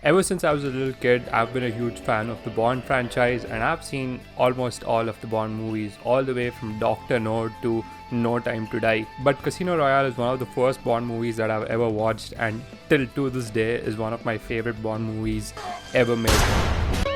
Ever since I was a little kid, I've been a huge fan of the Bond franchise, and I've seen almost all of the Bond movies, all the way from Dr. No to No Time to Die. But Casino Royale is one of the first Bond movies that I've ever watched, and till to this day is one of my favorite Bond movies ever made.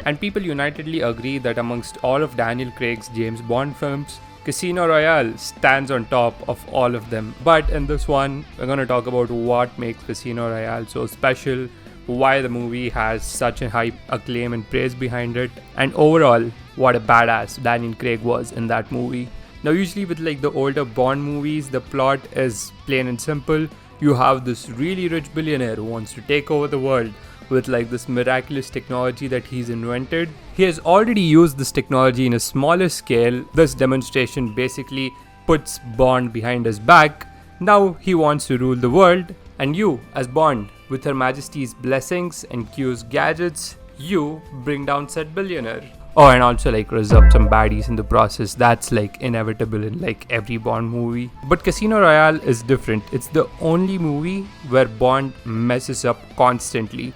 And people unitedly agree that amongst all of Daniel Craig's James Bond films, Casino Royale stands on top of all of them. But in this one, we're going to talk about what makes Casino Royale so special, why the movie has such a high acclaim and praise behind it, and overall, what a badass Daniel Craig was in that movie. Now, usually with like the older Bond movies, the plot is plain and simple. You have this really rich billionaire who wants to take over the world with like this miraculous technology that he's invented. He has already used this technology in a smaller scale. This demonstration basically puts Bond behind his back. Now he wants to rule the world, and you, as Bond, with Her Majesty's blessings and Q's gadgets, you bring down said billionaire. Oh, and also like resurrect some baddies in the process. That's like inevitable in like every Bond movie. But Casino Royale is different. It's the only movie where Bond messes up constantly.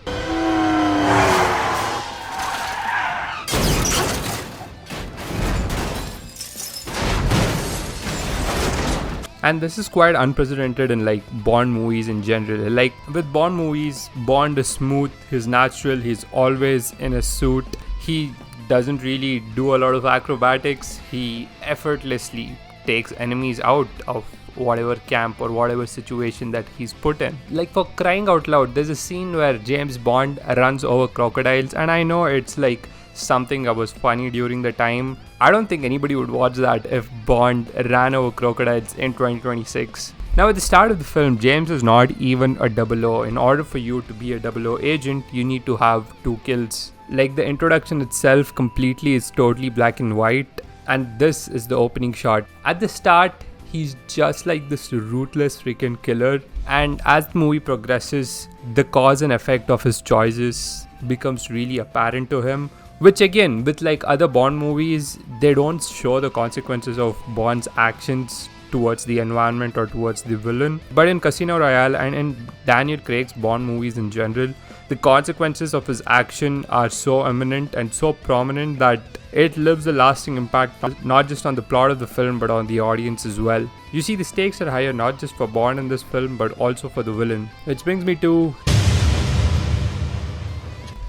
And this is quite unprecedented in like Bond movies in general. Like with Bond movies, Bond is smooth, he's natural, he's always in a suit. He doesn't really do a lot of acrobatics. He effortlessly takes enemies out of whatever camp or whatever situation that he's put in. Like for crying out loud, there's a scene where James Bond runs over crocodiles, and I know it's like something that was funny during the time. I don't think anybody would watch that if Bond ran over crocodiles in 2026. Now at the start of the film, James is not even a 00. In order for you to be a 00 agent, you need to have 2 kills. Like the introduction itself completely is totally black and white, and this is the opening shot. At the start, he's just like this ruthless freaking killer, and as the movie progresses, the cause and effect of his choices becomes really apparent to him. Which again, with like other Bond movies, they don't show the consequences of Bond's actions towards the environment or towards the villain. But in Casino Royale and in Daniel Craig's Bond movies in general, the consequences of his action are so eminent and so prominent that it leaves a lasting impact not just on the plot of the film but on the audience as well. You see, the stakes are higher not just for Bond in this film but also for the villain. Which brings me to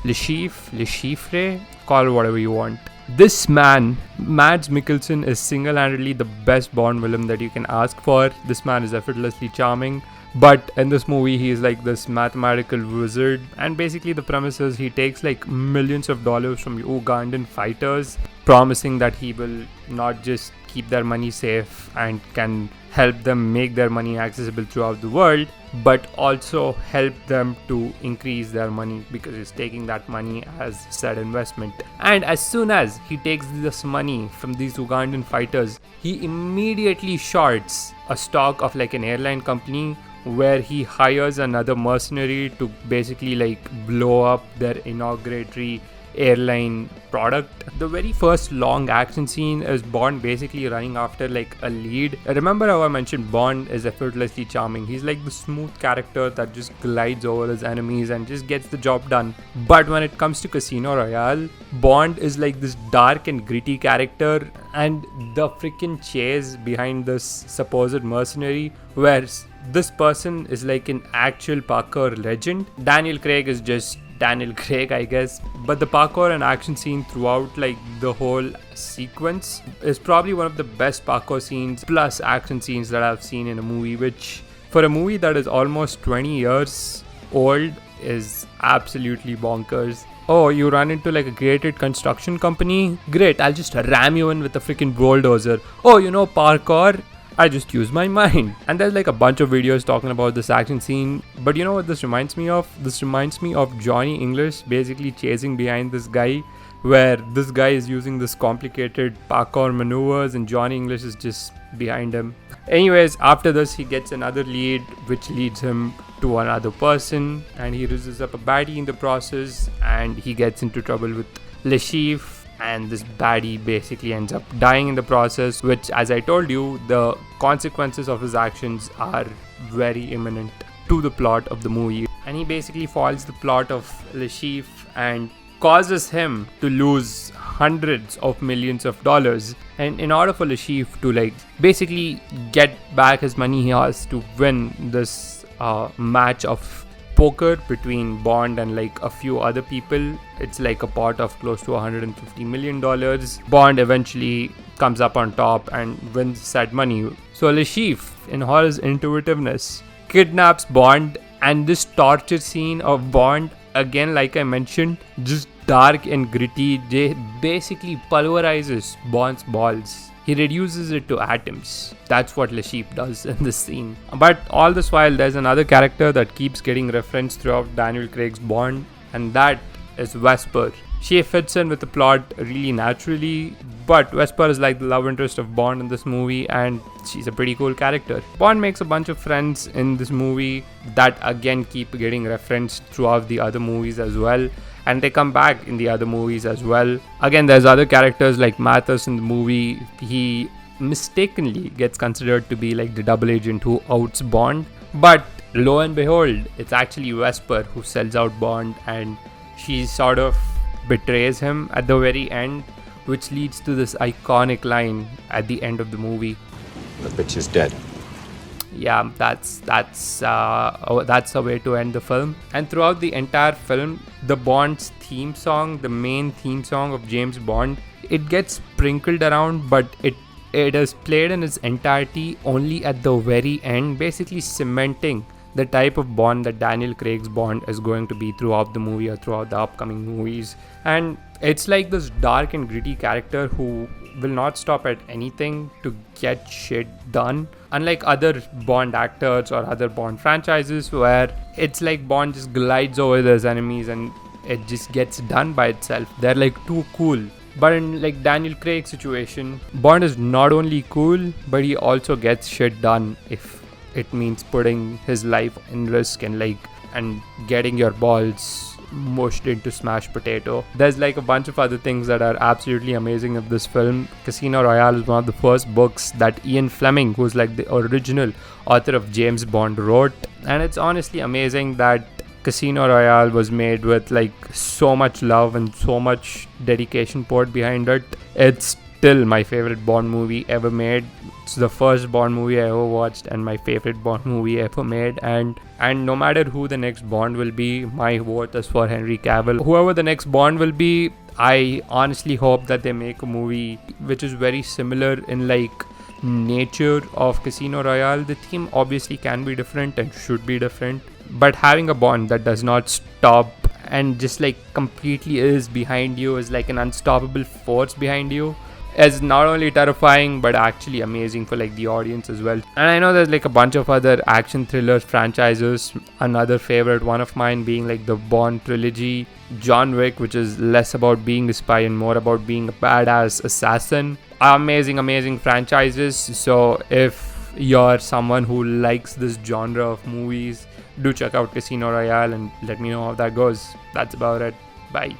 Le Chiffre, call it whatever you want. This man, Mads Mikkelsen, is single-handedly the best Bond villain that you can ask for. This man is effortlessly charming, but in this movie he is like this mathematical wizard, and basically the premise is he takes like millions of dollars from Ugandan fighters, promising that he will not just keep their money safe and can help them make their money accessible throughout the world, but also help them to increase their money because he's taking that money as said investment. And as soon as he takes this money from these Ugandan fighters, he immediately shorts a stock of like an airline company where he hires another mercenary to basically like blow up their inauguratory airline product. The very first long action scene is Bond basically running after like a lead. Remember how I mentioned Bond is effortlessly charming. He's like the smooth character that just glides over his enemies and just gets the job done. But when it comes to Casino Royale, Bond is like this dark and gritty character, and the freaking chase behind this supposed mercenary where this person is like an actual parkour legend. Daniel Craig is just Daniel Craig, I guess. But the parkour and action scene throughout like the whole sequence is probably one of the best parkour scenes plus action scenes that I've seen in a movie, which for a movie that is almost 20 years old is absolutely bonkers. Oh, you run into like a gated construction company? Great, I'll just ram you in with a freaking bulldozer. Oh, you know parkour? I just use my mind. And there's like a bunch of videos talking about this action scene. But you know what this reminds me of? This reminds me of Johnny English basically chasing behind this guy, where this guy is using this complicated parkour maneuvers and Johnny English is just behind him. Anyways, after this he gets another lead which leads him to another person, and he raises up a baddie in the process, and he gets into trouble with Le Chiffre, and this baddie basically ends up dying in the process, which, as I told you, the consequences of his actions are very imminent to the plot of the movie. and he basically foils the plot of Le Chiffre and causes him to lose hundreds of millions of dollars. And in order for Le Chiffre to like basically get back his money, he has to win this match of poker between Bond and like a few other people. It's like a pot of close to $150 million. Bond eventually comes up on top and wins said money. So Le Chiffre, in all his intuitiveness, kidnaps Bond, and this torture scene of Bond, again, like I mentioned, just dark and gritty, basically pulverizes Bond's balls. He reduces it to atoms. That's what Le Chiffre does in this scene. But all this while, there's another character that keeps getting referenced throughout Daniel Craig's Bond, and that is Vesper. She fits in with the plot really naturally, but Vesper is like the love interest of Bond in this movie, and she's a pretty cool character. Bond makes a bunch of friends in this movie that again keep getting referenced throughout the other movies as well, and they come back in the other movies as well. Again, there's other characters like Mathis in the movie. He mistakenly gets considered to be like the double agent who outs Bond, but lo and behold, it's actually Vesper who sells out Bond, and she sort of betrays him at the very end, which leads to this iconic line at the end of the movie. The bitch is dead. Yeah, that's a way to end the film. And throughout the entire film, the Bond's theme song, the main theme song of James Bond, it gets sprinkled around, but it is played in its entirety only at the very end, basically cementing the type of Bond that Daniel Craig's Bond is going to be throughout the movie or throughout the upcoming movies. And it's like this dark and gritty character who will not stop at anything to get shit done. Unlike other Bond actors or other Bond franchises where it's like Bond just glides over his enemies and it just gets done by itself. They're like too cool. But in like Daniel Craig's situation, Bond is not only cool, but he also gets shit done if it means putting his life in risk and getting your balls mushed into smashed potato. There's like a bunch of other things that are absolutely amazing of this film. Casino Royale is one of the first books that Ian Fleming, who's like the original author of James Bond, wrote, and it's honestly amazing that Casino Royale was made with like so much love and so much dedication poured behind it. It's still my favorite Bond movie ever made. It's the first Bond movie I ever watched and my favorite Bond movie ever made, and no matter who the next Bond will be, my vote is for Henry Cavill. Whoever the next Bond will be, I honestly hope that they make a movie which is very similar in like nature of Casino Royale. The theme obviously can be different and should be different, but having a Bond that does not stop and just like completely is behind you, is like an unstoppable force behind you, is not only terrifying but actually amazing for like the audience as well. And I know there's like a bunch of other action thriller franchises. Another favorite one of mine being like the Bond trilogy, John Wick, which is less about being a spy and more about being a badass assassin. Amazing franchises. So if you're someone who likes this genre of movies, do check out Casino Royale and let me know how that goes. That's about it. Bye.